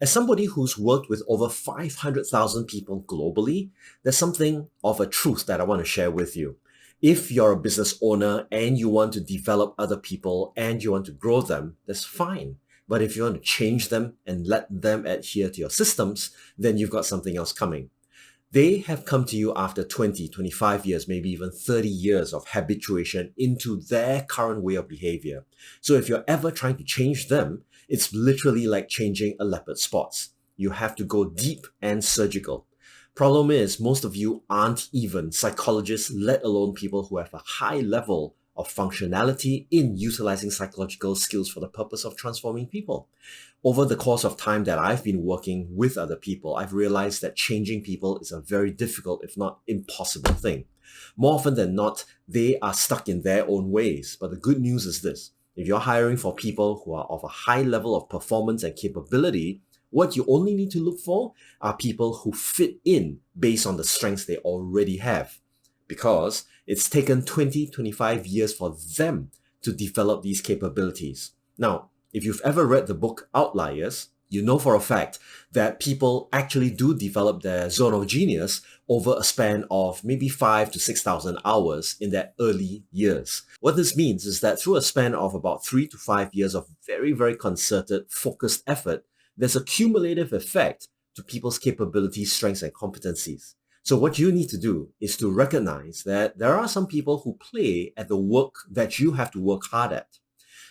As somebody who's worked with over 500,000 people globally, there's something of a truth that I want to share with you. If you're a business owner and you want to develop other people and you want to grow them, that's fine. But if you want to change them and let them adhere to your systems, then you've got something else coming. They have come to you after 20, 25 years, maybe even 30 years of habituation into their current way of behavior. So if you're ever trying to change them, it's literally like changing a leopard's spots. You have to go deep and surgical. Problem is, most of you aren't even psychologists, let alone people who have a high level of functionality in utilizing psychological skills for the purpose of transforming people. Over the course of time that I've been working with other people, I've realized that changing people is a very difficult, if not impossible thing. More often than not, they are stuck in their own ways. But the good news is this: if you're hiring for people who are of a high level of performance and capability, what you only need to look for are people who fit in based on the strengths they already have. Because it's taken 20, 25 years for them to develop these capabilities. Now, if you've ever read the book Outliers, you know for a fact that people actually do develop their zone of genius over a span of maybe 5 to 6,000 hours in their early years. What this means is that through a span of about 3 to 5 years of very, very concerted, focused effort, there's a cumulative effect to people's capabilities, strengths, and competencies. So what you need to do is to recognize that there are some people who play at the work that you have to work hard at.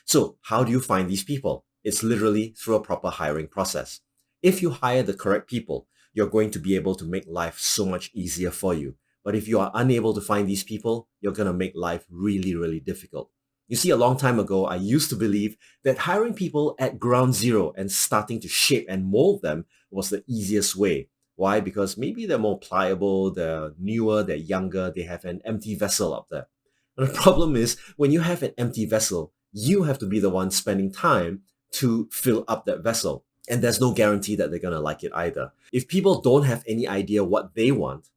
So how do you find these people? It's literally through a proper hiring process. If you hire the correct people, you're going to be able to make life so much easier for you. But if you are unable to find these people, you're going to make life really, really difficult. You see, a long time ago, I used to believe that hiring people at ground zero and starting to shape and mold them was the easiest way. Why? Because maybe they're more pliable, they're newer, they're younger, they have an empty vessel up there. And the problem is, when you have an empty vessel, you have to be the one spending time to fill up that vessel. And there's no guarantee that they're going to like it either. If people don't have any idea what they want,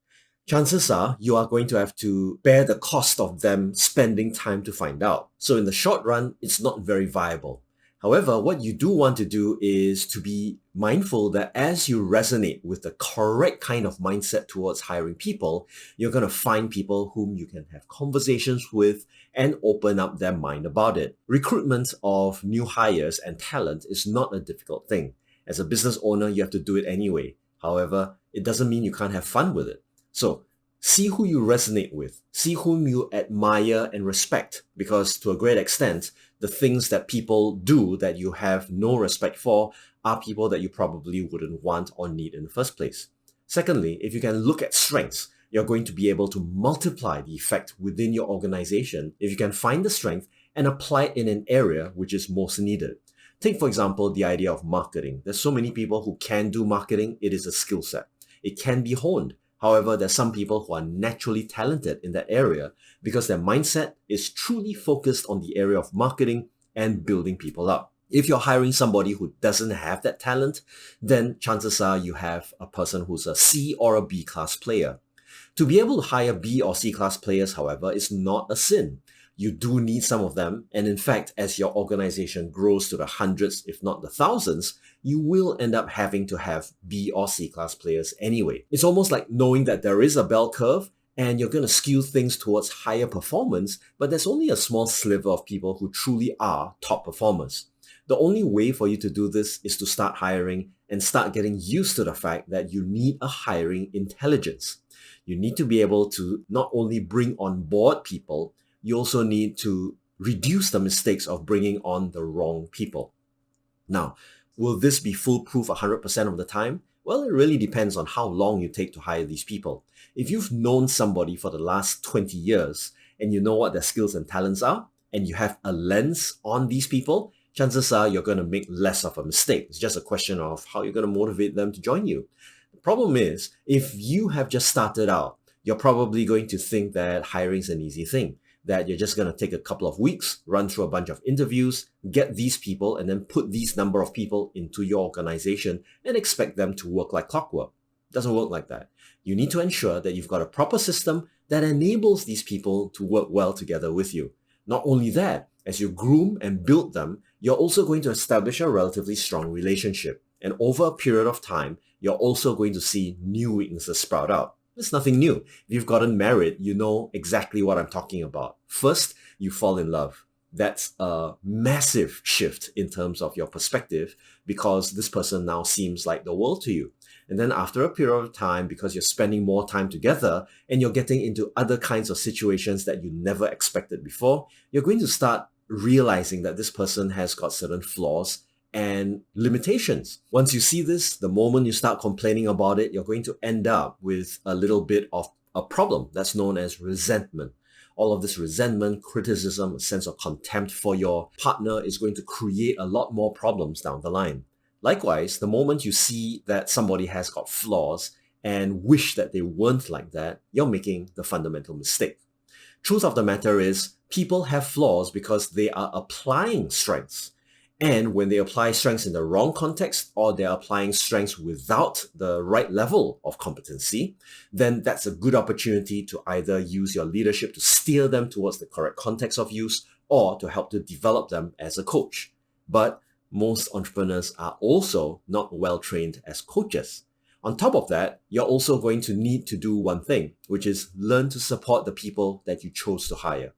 chances are you are going to have to bear the cost of them spending time to find out. So in the short run, it's not very viable. However, what you do want to do is to be mindful that as you resonate with the correct kind of mindset towards hiring people, you're going to find people whom you can have conversations with and open up their mind about it. Recruitment of new hires and talent is not a difficult thing. As a business owner, you have to do it anyway. However, it doesn't mean you can't have fun with it. So see who you resonate with, see whom you admire and respect, because to a great extent, the things that people do that you have no respect for are people that you probably wouldn't want or need in the first place. Secondly, if you can look at strengths, you're going to be able to multiply the effect within your organization if you can find the strength and apply it in an area which is most needed. Take, for example, the idea of marketing. There's so many people who can do marketing. It is a skill set. It can be honed. However, there's some people who are naturally talented in that area because their mindset is truly focused on the area of marketing and building people up. If you're hiring somebody who doesn't have that talent, then chances are you have a person who's a C or a B class player. To be able to hire B or C class players, however, is not a sin. You do need some of them, and in fact, as your organization grows to the hundreds, if not the thousands, you will end up having to have B or C class players anyway. It's almost like knowing that there is a bell curve and you're going to skew things towards higher performance, but there's only a small sliver of people who truly are top performers. The only way for you to do this is to start hiring and start getting used to the fact that you need a hiring intelligence. You need to be able to not only bring on board people, you also need to reduce the mistakes of bringing on the wrong people. Now, will this be foolproof 100% of the time? Well, it really depends on how long you take to hire these people. If you've known somebody for the last 20 years and you know what their skills and talents are, and you have a lens on these people, chances are you're going to make less of a mistake. It's just a question of how you're going to motivate them to join you. The problem is, if you have just started out, you're probably going to think that hiring is an easy thing, that you're just going to take a couple of weeks, run through a bunch of interviews, get these people, and then put these number of people into your organization and expect them to work like clockwork. It doesn't work like that. You need to ensure that you've got a proper system that enables these people to work well together with you. Not only that, as you groom and build them, you're also going to establish a relatively strong relationship. And over a period of time, you're also going to see new weaknesses sprout out. It's nothing new. If you've gotten married, you know exactly what I'm talking about. First, you fall in love. That's a massive shift in terms of your perspective because this person now seems like the world to you. And then after a period of time, because you're spending more time together and you're getting into other kinds of situations that you never expected before, you're going to start realizing that this person has got certain flaws and limitations. Once you see this, the moment you start complaining about it, you're going to end up with a little bit of a problem that's known as resentment. All of this resentment, criticism, a sense of contempt for your partner is going to create a lot more problems down the line. Likewise, the moment you see that somebody has got flaws and wish that they weren't like that, you're making the fundamental mistake. Truth of the matter is, people have flaws because they are applying strengths. And when they apply strengths in the wrong context or they're applying strengths without the right level of competency, then that's a good opportunity to either use your leadership to steer them towards the correct context of use or to help to develop them as a coach. But most entrepreneurs are also not well trained as coaches. On top of that, you're also going to need to do one thing, which is learn to support the people that you chose to hire.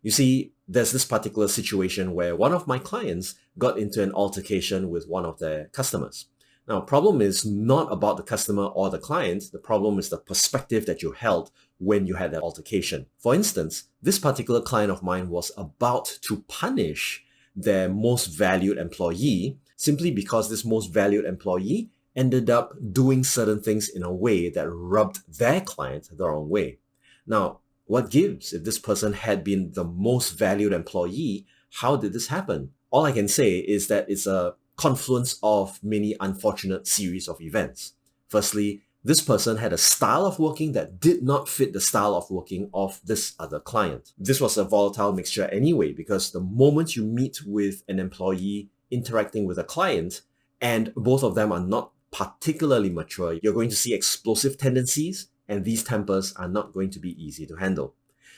You see, there's this particular situation where one of my clients got into an altercation with one of their customers. Now, problem is not about the customer or the client. The problem is the perspective that you held when you had that altercation. For instance, this particular client of mine was about to punish their most valued employee simply because this most valued employee ended up doing certain things in a way that rubbed their client the wrong way. Now, what gives? If this person had been the most valued employee, how did this happen? All I can say is that it's a confluence of many unfortunate series of events. Firstly, this person had a style of working that did not fit the style of working of this other client. This was a volatile mixture anyway, because the moment you meet with an employee interacting with a client, and both of them are not particularly mature, you're going to see explosive tendencies, and these tempers are not going to be easy to handle.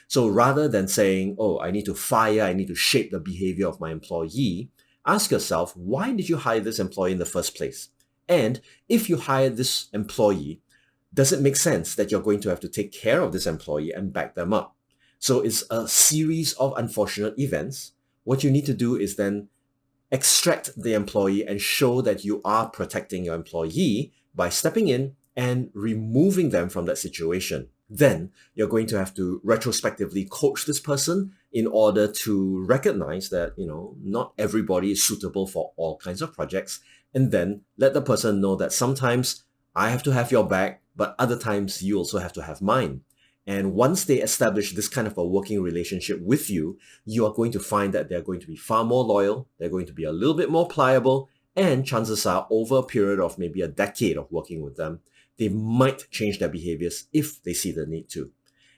So rather than saying, oh, I need to fire, I need to shape the behavior of my employee, ask yourself, why did you hire this employee in the first place? And if you hire this employee, does it make sense that you're going to have to take care of this employee and back them up? So it's a series of unfortunate events. What you need to do is then extract the employee and show that you are protecting your employee by stepping in and removing them from that situation. Then you're going to have to retrospectively coach this person in order to recognize that, not everybody is suitable for all kinds of projects. And then let the person know that sometimes I have to have your back, but other times you also have to have mine. And once they establish this kind of a working relationship with you, you are going to find that they're going to be far more loyal, they're going to be a little bit more pliable, and chances are over a period of maybe a decade of working with them, they might change their behaviors if they see the need to.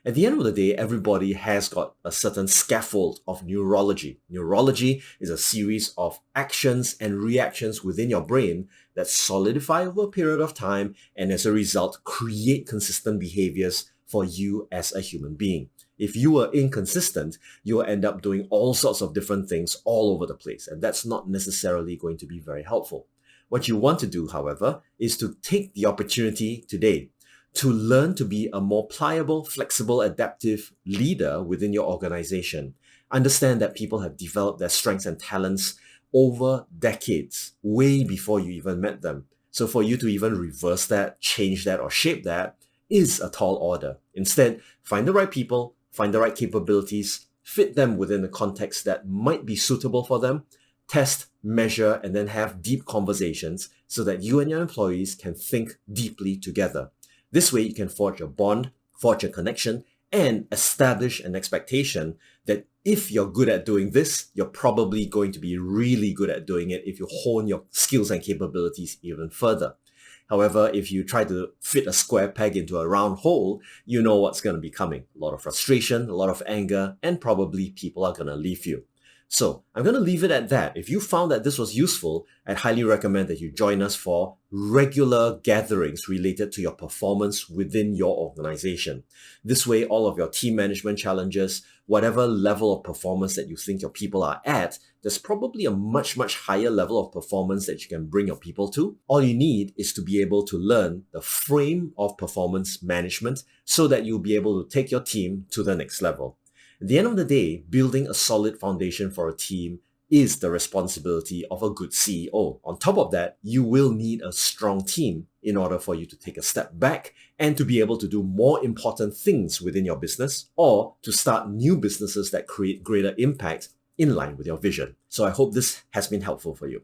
At the end of the day, everybody has got a certain scaffold of neurology. Neurology is a series of actions and reactions within your brain that solidify over a period of time and as a result create consistent behaviors for you as a human being. If you are inconsistent, you will end up doing all sorts of different things all over the place, and that's not necessarily going to be very helpful. What you want to do, however, is to take the opportunity today to learn to be a more pliable, flexible, adaptive leader within your organization. Understand that people have developed their strengths and talents over decades, way before you even met them. So for you to even reverse that, change that, or shape that is a tall order. Instead, find the right people, find the right capabilities, fit them within the context that might be suitable for them, test, measure, and then have deep conversations so that you and your employees can think deeply together. This way, you can forge a bond, forge a connection, and establish an expectation that if you're good at doing this, you're probably going to be really good at doing it if you hone your skills and capabilities even further. However, if you try to fit a square peg into a round hole, you know what's going to be coming. A lot of frustration, a lot of anger, and probably people are going to leave you. So I'm going to leave it at that. If you found that this was useful, I'd highly recommend that you join us for regular gatherings related to your performance within your organization. This way, all of your team management challenges, whatever level of performance that you think your people are at, there's probably a much, much higher level of performance that you can bring your people to. All you need is to be able to learn the frame of performance management so that you'll be able to take your team to the next level. At the end of the day, building a solid foundation for a team is the responsibility of a good CEO. On top of that, you will need a strong team in order for you to take a step back and to be able to do more important things within your business or to start new businesses that create greater impact in line with your vision. So I hope this has been helpful for you.